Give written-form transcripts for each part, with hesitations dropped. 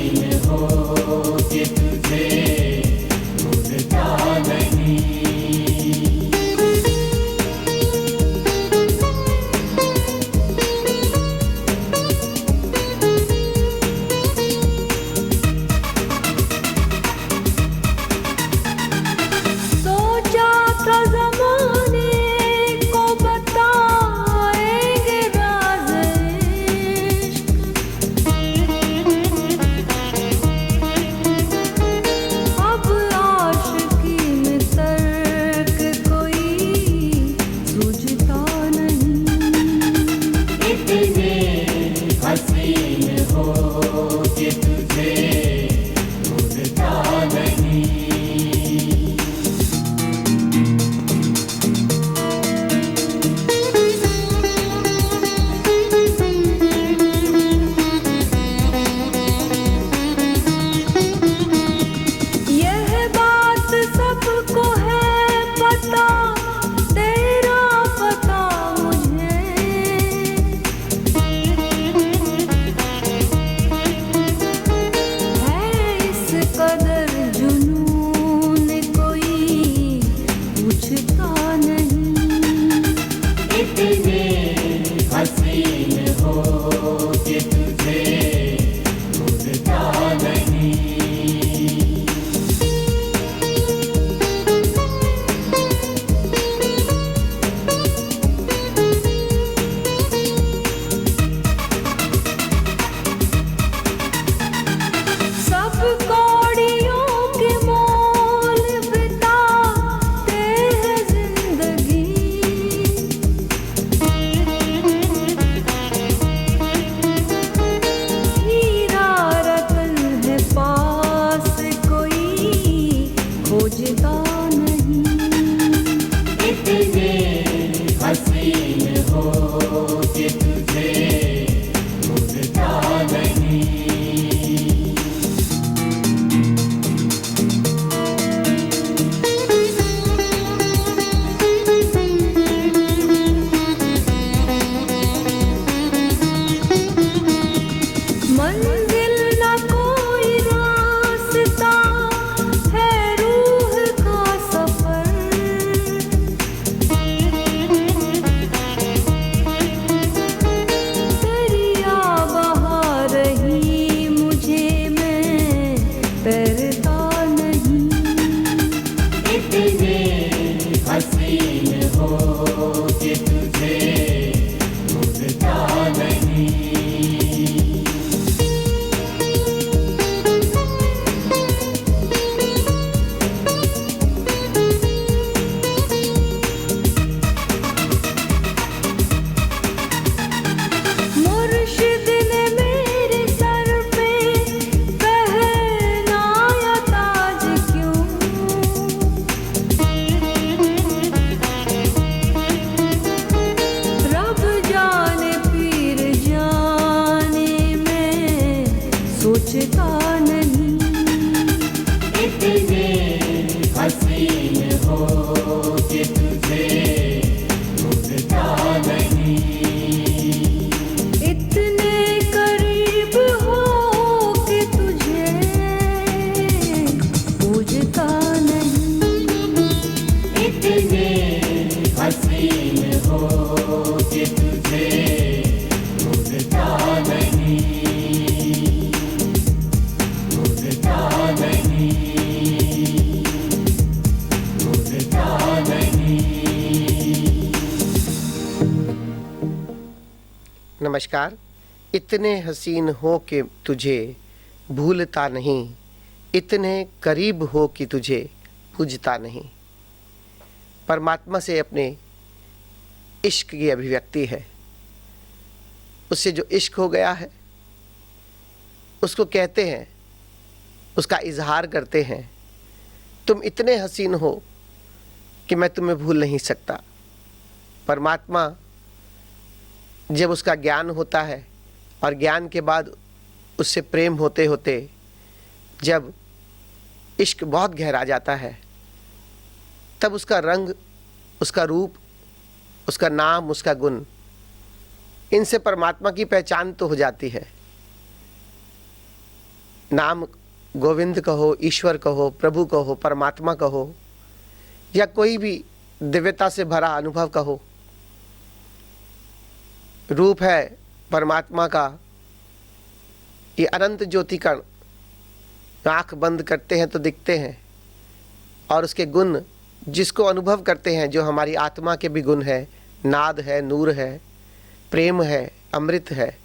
हसीन हो कि तुझे भूलता नहीं। सोचा था ज़माने को बताएंगे राज़ इश्क, अब आशिकी में तर्क कोई सूझता नहीं। इतने हसीन हो कि तुझे भूलता नहीं। यह बात सबको है पता, तेरा पता मुझे, है इस कदर जुनून कोई पूछता नहीं। इतने हसीन हो कि तुझे भूलता नहीं। सब कौड़ियों के मोल बिताते हैं जिंदगी, हीरा रतन है पास कोई खोजता नहीं। इतने हसीन हो कि तुझे भूलता नहीं। मंजिल न कोई रास्ता है रूह का सफर, दरिया बहा रही मुझे मैं तैरता नहीं। इतने हसीन हो कि तुझे भूलता नहीं। मुर्शिद ने मेरे सर पे पहनाया ताज क्यों, रब जाने पीर जाने मैं सोचता नहीं। इतने हसीन हो कि तुझे भूलता नहीं। इतने करीब हो कि तुझे पूजता नहीं। इतने हसीन हो कि तुझे भूलता नहीं। भूलता नहीं। भूलता नहीं। नमस्कार। इतने हसीन हो कि तुझे भूलता नहीं, इतने करीब हो कि तुझे पूजता नहीं। परमात्मा से अपने इश्क की अभिव्यक्ति है। उससे जो इश्क हो गया है उसको कहते हैं, उसका इजहार करते हैं। तुम इतने हसीन हो कि मैं तुम्हें भूल नहीं सकता। परमात्मा जब उसका ज्ञान होता है और ज्ञान के बाद उससे प्रेम होते होते जब इश्क बहुत गहरा जाता है, तब उसका रंग, उसका रूप, उसका नाम, उसका गुण, इनसे परमात्मा की पहचान तो हो जाती है। नाम गोविंद कहो, ईश्वर कहो, प्रभु कहो, परमात्मा कहो, या कोई भी दिव्यता से भरा अनुभव कहो, रूप है परमात्मा का ये अनंत ज्योति कण। आँख बंद करते हैं तो दिखते हैं, और उसके गुण जिसको अनुभव करते हैं, जो हमारी आत्मा के भी गुण है, नाद है, नूर है, प्रेम है, अमृत है,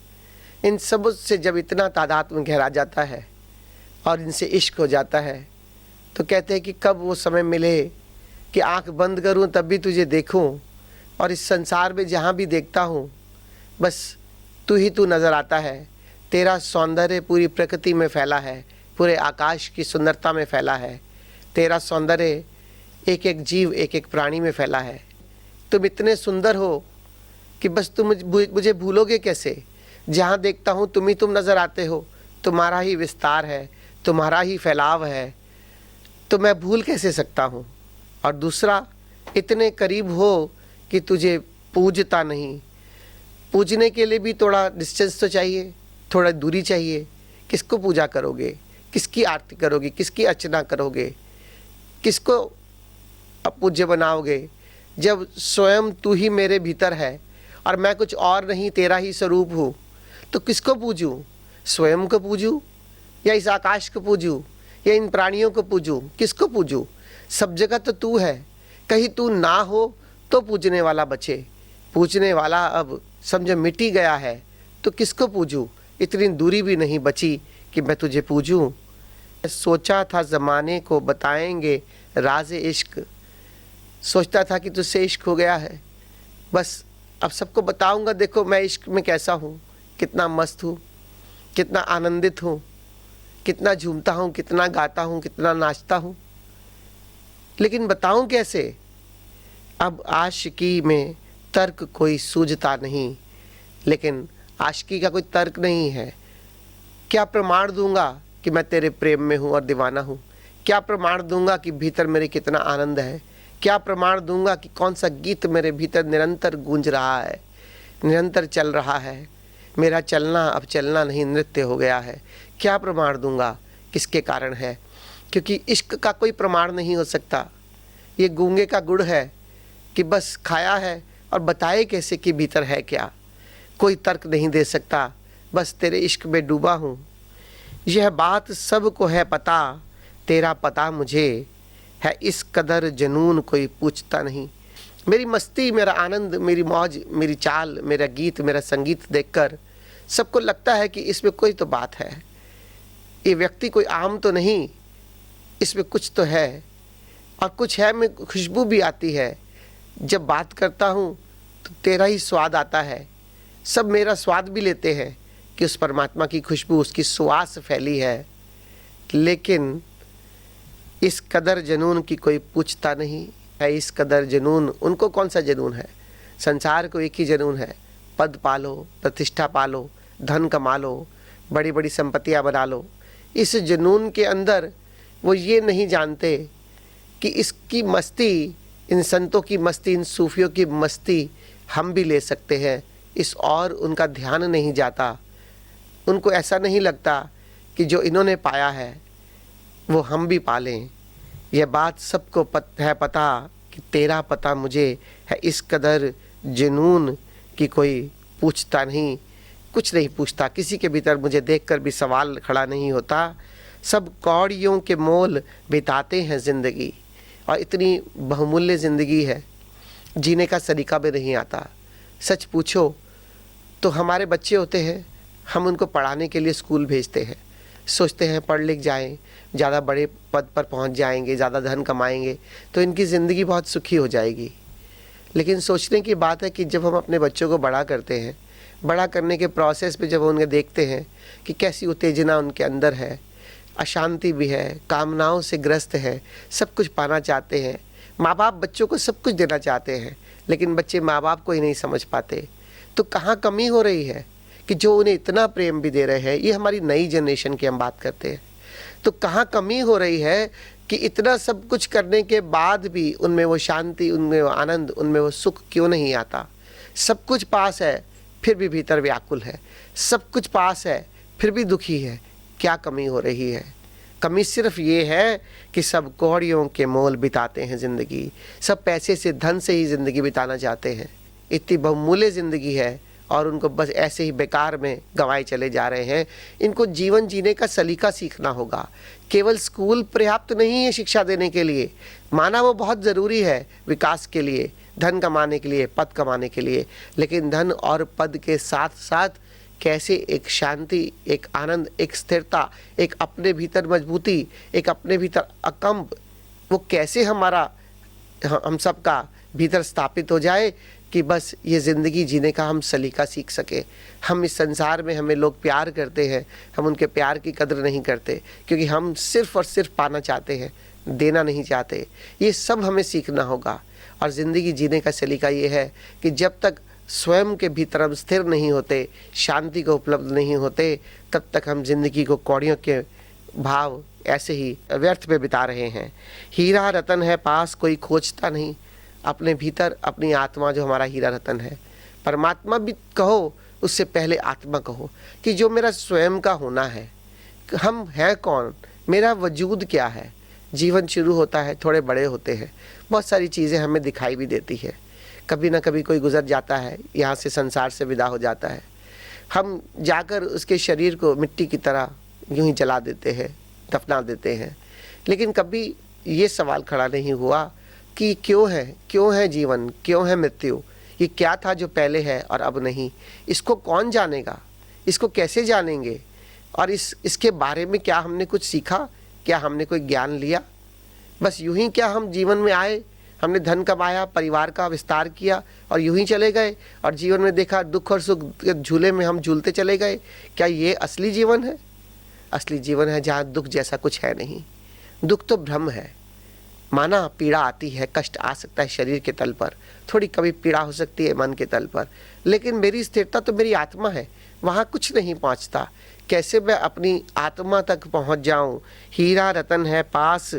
इन सब से जब इतना तादात्म्य गहरा जाता है और इनसे इश्क हो जाता है, तो कहते हैं कि कब वो समय मिले कि आँख बंद करूं तब भी तुझे देखूं, और इस संसार में जहाँ भी देखता हूँ बस तू ही तू नज़र आता है। तेरा सौंदर्य पूरी प्रकृति में फैला है, पूरे आकाश की सुंदरता में फैला है। तेरा सौंदर्य एक एक जीव, एक एक प्राणी में फैला है। तुम इतने सुंदर हो कि बस तुम मुझे भूलोगे कैसे? जहाँ देखता हूँ तुम ही तुम नज़र आते हो, तुम्हारा ही विस्तार है, तुम्हारा ही फैलाव है, तो मैं भूल कैसे सकता हूँ? और दूसरा, इतने करीब हो कि तुझे पूजता नहीं। पूजने के लिए भी थोड़ा डिस्टेंस तो चाहिए, थोड़ा दूरी चाहिए। किसको पूजा करोगे? किसकी आरती करोगे? किसकी अर्चना करोगे? किसको अपूज्य बनाओगे? जब स्वयं तू ही मेरे भीतर है और मैं कुछ और नहीं, तेरा ही स्वरूप हूँ, तो किसको पूजूँ? स्वयं को पूजूँ या इस आकाश को पूजूँ या इन प्राणियों को पूजूँ? किसको पूजूँ? सब जगह तो तू है, कहीं तू ना हो तो पूजने वाला बचे। पूजने वाला अब समझो मिटी गया है, तो किसको पूजूँ? इतनी दूरी भी नहीं बची कि मैं तुझे पूजूँ। सोचा था ज़माने को बताएंगे राज़े इश्क, सोचता था कि तुझसे इश्क हो गया है, बस अब सबको बताऊंगा, देखो मैं इश्क में कैसा हूँ, कितना मस्त हूँ, कितना आनंदित हूँ, कितना झूमता हूँ, कितना गाता हूँ, कितना नाचता हूँ। लेकिन बताऊं कैसे? अब आशिकी में तर्क कोई सूझता नहीं, लेकिन आशिकी का कोई तर्क नहीं है। क्या प्रमाण दूंगा कि मैं तेरे प्रेम में हूँ और दीवाना हूँ? क्या प्रमाण दूंगा कि भीतर मेरे कितना आनंद है? क्या प्रमाण दूंगा कि कौन सा गीत मेरे भीतर निरंतर गूंज रहा है, निरंतर चल रहा है? मेरा चलना अब चलना नहीं, नृत्य हो गया है। क्या प्रमाण दूंगा? किसके कारण है? क्योंकि इश्क का कोई प्रमाण नहीं हो सकता। ये गूंगे का गुड़ है कि बस खाया है और बताए कैसे कि भीतर है क्या। कोई तर्क नहीं दे सकता, बस तेरे इश्क में डूबा हूँ। यह बात सबको है पता, तेरा पता मुझे है इस कदर जनून कोई पूछता नहीं। मेरी मस्ती, मेरा आनंद, मेरी मौज, मेरी चाल, मेरा गीत, मेरा संगीत देखकर सबको लगता है कि इसमें कोई तो बात है, ये व्यक्ति कोई आम तो नहीं, इसमें कुछ तो है। और कुछ है में खुशबू भी आती है। जब बात करता हूँ तो तेरा ही स्वाद आता है। सब मेरा स्वाद भी लेते हैं कि उस परमात्मा की खुशबू, उसकी सुवास फैली है। लेकिन इस कदर जनून की कोई पूछता नहीं है। इस कदर जनून, उनको कौन सा जनून है? संसार को एक ही जनून है, पद पालो, प्रतिष्ठा पालो, धन कमा लो, बड़ी बड़ी संपत्तियां बना लो। इस जुनून के अंदर वो ये नहीं जानते कि इसकी मस्ती, इन संतों की मस्ती, इन सूफियों की मस्ती हम भी ले सकते हैं। इस और उनका ध्यान नहीं जाता। उनको ऐसा नहीं लगता कि जो इन्होंने पाया है वो हम भी पालें। यह बात सबको है पता कि तेरा पता मुझे है इस कदर जुनून कि कोई पूछता नहीं, कुछ नहीं पूछता। किसी के भीतर मुझे देखकर भी सवाल खड़ा नहीं होता। सब कौड़ियों के मोल बिताते हैं ज़िंदगी, और इतनी बहुमूल्य ज़िंदगी है, जीने का सलीका भी नहीं आता। सच पूछो तो हमारे बच्चे होते हैं, हम उनको पढ़ाने के लिए स्कूल भेजते हैं, सोचते हैं पढ़ लिख जाएं, ज़्यादा बड़े पद पर पहुंच जाएंगे, ज़्यादा धन कमाएंगे तो इनकी ज़िंदगी बहुत सुखी हो जाएगी। लेकिन सोचने की बात है कि जब हम अपने बच्चों को बड़ा करते हैं, बड़ा करने के प्रोसेस में जब उन्हें देखते हैं कि कैसी उत्तेजना उनके अंदर है, अशांति भी है, कामनाओं से ग्रस्त है, सब कुछ पाना चाहते हैं। माँ बाप बच्चों को सब कुछ देना चाहते हैं, लेकिन बच्चे माँ बाप को ही नहीं समझ पाते। तो कहाँ कमी हो रही है कि जो उन्हें इतना प्रेम भी दे रहे हैं? ये हमारी नई जनरेशन की हम बात करते हैं। तो कहाँ कमी हो रही है कि इतना सब कुछ करने के बाद भी उनमें वो शांति, उनमें वो आनंद, उनमें वो सुख क्यों नहीं आता? सब कुछ पास है फिर भी भीतर व्याकुल है, सब कुछ पास है फिर भी दुखी है। क्या कमी हो रही है? कमी सिर्फ ये है कि सब कौड़ियों के मोल बिताते हैं ज़िंदगी, सब पैसे से, धन से ही ज़िंदगी बिताना चाहते हैं। इतनी बहुमूल्य ज़िंदगी है और उनको बस ऐसे ही बेकार में गंवाए चले जा रहे हैं। इनको जीवन जीने का सलीका सीखना होगा। केवल स्कूल पर्याप्त नहीं है शिक्षा देने के लिए, माना वो बहुत ज़रूरी है विकास के लिए, धन कमाने के लिए, पद कमाने के लिए, लेकिन धन और पद के साथ साथ कैसे एक शांति, एक आनंद, एक स्थिरता, एक अपने भीतर मजबूती, एक अपने भीतर अकंप, वो कैसे हमारा, हम सबका भीतर स्थापित हो जाए कि बस ये ज़िंदगी जीने का हम सलीका सीख सके। हम इस संसार में, हमें लोग प्यार करते हैं, हम उनके प्यार की कदर नहीं करते क्योंकि हम सिर्फ़ और सिर्फ पाना चाहते हैं, देना नहीं चाहते। ये सब हमें सीखना होगा। और ज़िंदगी जीने का सलीका ये है कि जब तक स्वयं के भीतर हम स्थिर नहीं होते, शांति को उपलब्ध नहीं होते, तब तक हम जिंदगी को कौड़ियों के भाव ऐसे ही व्यर्थ पे बिता रहे हैं। हीरा रतन है पास कोई खोजता नहीं। अपने भीतर अपनी आत्मा जो हमारा हीरा रतन है, परमात्मा भी कहो, उससे पहले आत्मा कहो कि जो मेरा स्वयं का होना है, हम हैं कौन, मेरा वजूद क्या है। जीवन शुरू होता है, थोड़े बड़े होते हैं, बहुत सारी चीज़ें हमें दिखाई भी देती है। कभी ना कभी कोई गुजर जाता है, यहाँ से संसार से विदा हो जाता है। हम जाकर उसके शरीर को मिट्टी की तरह यूं ही जला देते हैं, दफना देते हैं। लेकिन कभी ये सवाल खड़ा नहीं हुआ कि क्यों है जीवन, क्यों है मृत्यु, ये क्या था जो पहले है और अब नहीं। इसको कौन जानेगा, इसको कैसे जानेंगे, और इसके बारे में क्या हमने कुछ सीखा, क्या हमने कोई ज्ञान लिया? बस यूं ही क्या हम जीवन में आए, हमने धन कमाया, परिवार का विस्तार किया और यूं ही चले गए, और जीवन में देखा दुख और सुख के झूले में हम झूलते चले गए? क्या ये असली जीवन है? असली जीवन है जहाँ दुख जैसा कुछ है नहीं। दुख तो भ्रम है। माना पीड़ा आती है, कष्ट आ सकता है शरीर के तल पर, थोड़ी कभी पीड़ा हो सकती है मन के तल पर, लेकिन मेरी स्थिरता तो मेरी आत्मा है, वहाँ कुछ नहीं पहुँचता। कैसे मैं अपनी आत्मा तक पहुँच जाऊँ? हीरा रतन है पास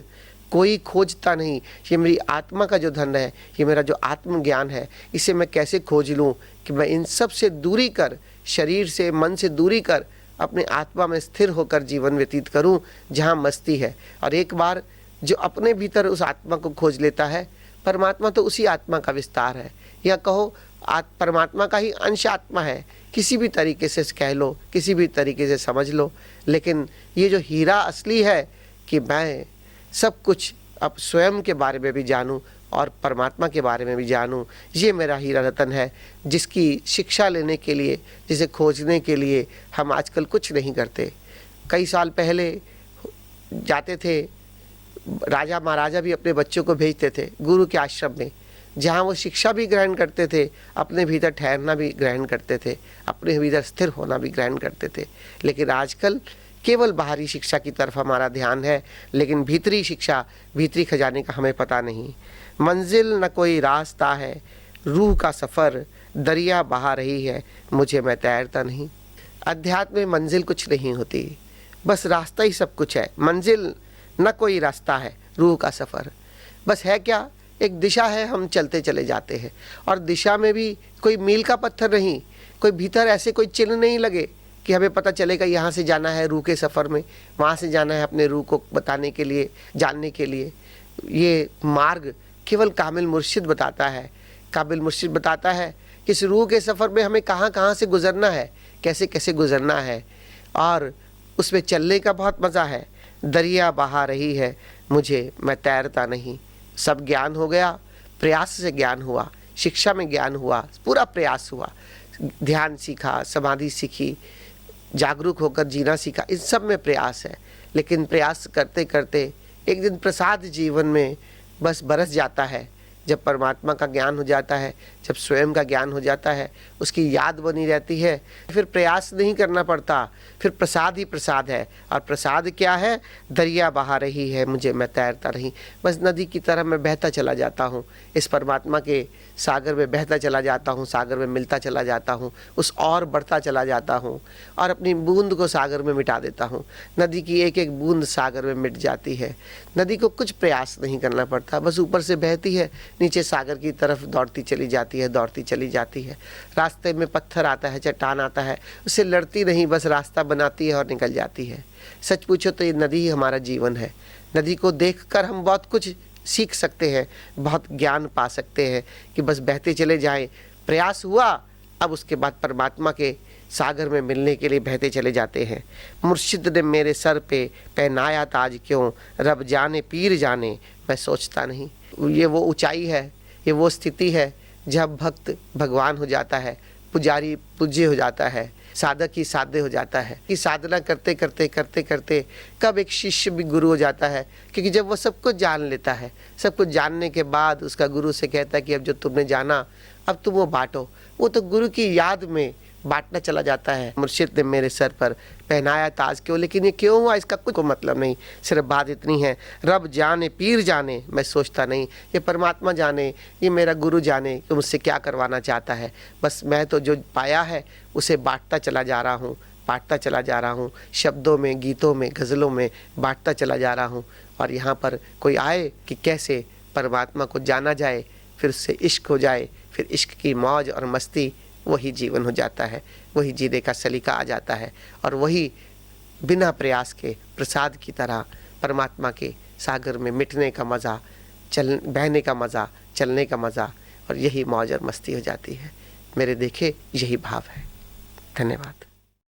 कोई खोजता नहीं। ये मेरी आत्मा का जो धन है, ये मेरा जो आत्मज्ञान है, इसे मैं कैसे खोज लूँ कि मैं इन सब से दूरी कर, शरीर से, मन से दूरी कर, अपने आत्मा में स्थिर होकर जीवन व्यतीत करूं जहां मस्ती है। और एक बार जो अपने भीतर उस आत्मा को खोज लेता है, परमात्मा तो उसी आत्मा का विस्तार है, या कहो परमात्मा का ही अंश आत्मा है, किसी भी तरीके से कह लो, किसी भी तरीके से समझ लो। लेकिन ये जो हीरा असली है कि मैं सब कुछ अब स्वयं के बारे में भी जानूं और परमात्मा के बारे में भी जानूं, ये मेरा हीरा रतन है, जिसकी शिक्षा लेने के लिए, जिसे खोजने के लिए हम आजकल कुछ नहीं करते। कई साल पहले जाते थे, राजा महाराजा भी अपने बच्चों को भेजते थे गुरु के आश्रम में, जहाँ वो शिक्षा भी ग्रहण करते थे, अपने भीतर ठहरना भी ग्रहण करते थे, अपने भीतर स्थिर होना भी ग्रहण करते थे। लेकिन आजकल केवल बाहरी शिक्षा की तरफ हमारा ध्यान है, लेकिन भीतरी शिक्षा, भीतरी खजाने का हमें पता नहीं। मंजिल न कोई रास्ता है, रूह का सफ़र दरिया बहा रही है, मुझे मैं तैरता नहीं। अध्यात्म में मंजिल कुछ नहीं होती, बस रास्ता ही सब कुछ है। मंजिल न कोई रास्ता है, रूह का सफ़र बस है क्या, एक दिशा है, हम चलते चले जाते हैं। और दिशा में भी कोई मील का पत्थर नहीं, कोई भीतर ऐसे कोई चिन्ह नहीं लगे कि हमें पता चलेगा यहाँ से जाना है रूह के सफ़र में, वहाँ से जाना है अपने रूह को बताने के लिए, जानने के लिए। ये मार्ग केवल कामिल मुर्शिद बताता है। कामिल मुर्शिद बताता है कि इस रूह के सफ़र में हमें कहाँ कहाँ से गुज़रना है, कैसे कैसे गुज़रना है, और उसमें चलने का बहुत मज़ा है। दरिया बहा रही है, मुझे मैं तैरता नहीं। सब ज्ञान हो गया, प्रयास से ज्ञान हुआ, शिक्षा में ज्ञान हुआ, पूरा प्रयास हुआ, ध्यान सीखा, समाधि सीखी, जागरूक होकर जीना सीखा, इन सब में प्रयास है। लेकिन प्रयास करते करते एक दिन प्रसाद जीवन में बस बरस जाता है। जब परमात्मा का ज्ञान हो जाता है, जब स्वयं का ज्ञान हो जाता है, उसकी याद बनी रहती है, फिर प्रयास नहीं करना पड़ता, फिर प्रसाद ही प्रसाद है। और प्रसाद क्या है? दरिया बहा रही है, मुझे मैं तैरता नहीं। बस नदी की तरह मैं बहता चला जाता हूँ, इस परमात्मा के सागर में बहता चला जाता हूँ, सागर में मिलता चला जाता हूँ, उस और बढ़ता चला जाता हूँ, और अपनी बूंद को सागर में मिटा देता हूँ। नदी की एक एक बूंद सागर में मिट जाती है। नदी को कुछ प्रयास नहीं करना पड़ता, बस ऊपर से बहती है, नीचे सागर की तरफ दौड़ती चली जाती जाती है, दौड़ती चली जाती है। रास्ते में पत्थर आता है, चट्टान आता है, उससे लड़ती नहीं, बस रास्ता बनाती है और निकल जाती है। सच पूछो तो ये नदी ही हमारा जीवन है। नदी को देखकर हम बहुत कुछ सीख सकते हैं, बहुत ज्ञान पा सकते हैं कि बस बहते चले जाएं। प्रयास हुआ, अब उसके बाद परमात्मा के सागर में मिलने के लिए बहते चले जाते हैं। मुर्शिद ने मेरे सर पे पहनाया ताज क्यों, रब जाने पीर जाने मैं सोचता नहीं। ये वो ऊंचाई है, ये वो स्थिति है जब भक्त भगवान हो जाता है, पुजारी पूज्य हो जाता है, साधक ही साध्य हो जाता है। कि साधना करते करते करते करते कब एक शिष्य भी गुरु हो जाता है, क्योंकि जब वो सब कुछ जान लेता है, सब कुछ जानने के बाद उसका गुरु से कहता है कि अब जो तुमने जाना अब तुम वो बांटो। वो तो गुरु की याद में बांटना चला जाता है। मुर्शिद ने मेरे सर पर पहनाया ताज क्यों, लेकिन ये क्यों हुआ इसका कुछ मतलब नहीं। सिर्फ बात इतनी है, रब जाने पीर जाने मैं सोचता नहीं। ये परमात्मा जाने, ये मेरा गुरु जाने कि मुझसे क्या करवाना चाहता है। बस मैं तो जो पाया है उसे बांटता चला जा रहा हूँ, बांटता चला जा रहा हूँ, शब्दों में, गीतों में, गज़लों में बांटता चला जा रहा हूँ। और यहाँ पर कोई आए कि कैसे परमात्मा को जाना जाए, फिर उससे इश्क हो जाए, फिर इश्क की मौज और मस्ती वही जीवन हो जाता है, वही जीने का सलीका आ जाता है। और वही बिना प्रयास के प्रसाद की तरह परमात्मा के सागर में मिटने का मज़ा, बहने का मज़ा, चलने का मज़ा, और यही मौज और मस्ती हो जाती है। मेरे देखे यही भाव है। धन्यवाद।